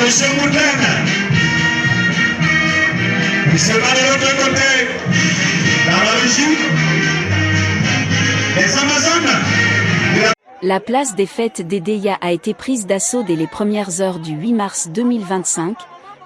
Monsieur Moudane, il se va de l'autre côté, dans la régie des Amazones. La place des fêtes d'Edéia a été prise d'assaut dès les premières heures du 8 mars 2025,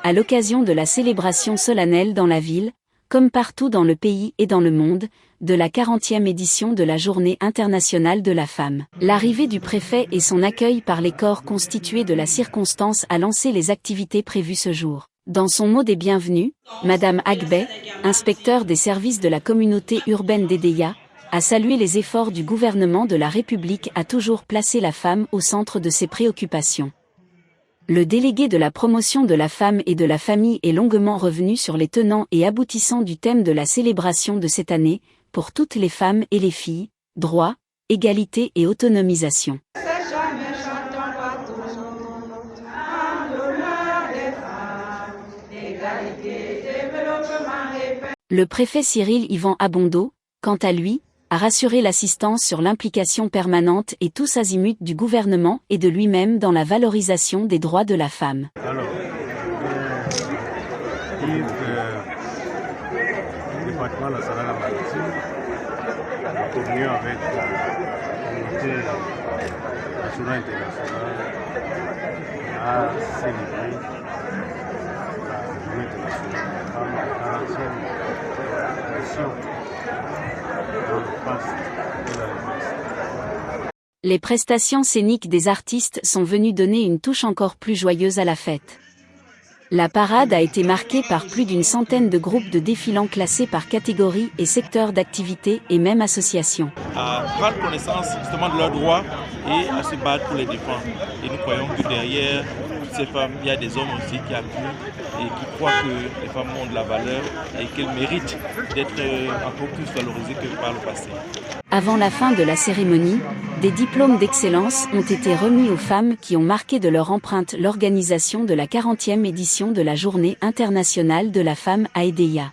à l'occasion de la célébration solennelle dans la ville, comme partout dans le pays et dans le monde, de la 40e édition de la Journée internationale de la femme. L'arrivée du préfet et son accueil par les corps constitués de la circonstance a lancé les activités prévues ce jour. Dans son mot des bienvenus, Madame Agbey, inspecteur des services de la communauté urbaine d'Edéia, a salué les efforts du gouvernement de la République à toujours placer la femme au centre de ses préoccupations. Le délégué de la promotion de la femme et de la famille est longuement revenu sur les tenants et aboutissants du thème de la célébration de cette année, pour toutes les femmes et les filles, droit, égalité et autonomisation. Le préfet Cyril Yvan Abondo, quant à lui, a rassuré l'assistance sur l'implication permanente et tous azimuts du gouvernement et de lui-même dans la valorisation des droits de la femme. Alors, le département national de la maritime, en communion avec la communauté nationale et internationale, a célébré la journée internationale de la femme, la 40e édition. Les prestations scéniques des artistes sont venues donner une touche encore plus joyeuse à la fête. La parade a été marquée par plus d'une centaine de groupes de défilants classés par catégorie et secteur d'activité et même association. À prendre connaissance justement de leurs droits et à se battre pour les défendre. Et nous croyons que derrière toutes ces femmes, il y a des hommes aussi qui appuient et qui croient que les femmes ont de la valeur et qu'elles méritent d'être encore plus valorisées que par le passé. Avant la fin de la cérémonie, des diplômes d'excellence ont été remis aux femmes qui ont marqué de leur empreinte l'organisation de la 40e édition de la Journée internationale de la femme à Edéia.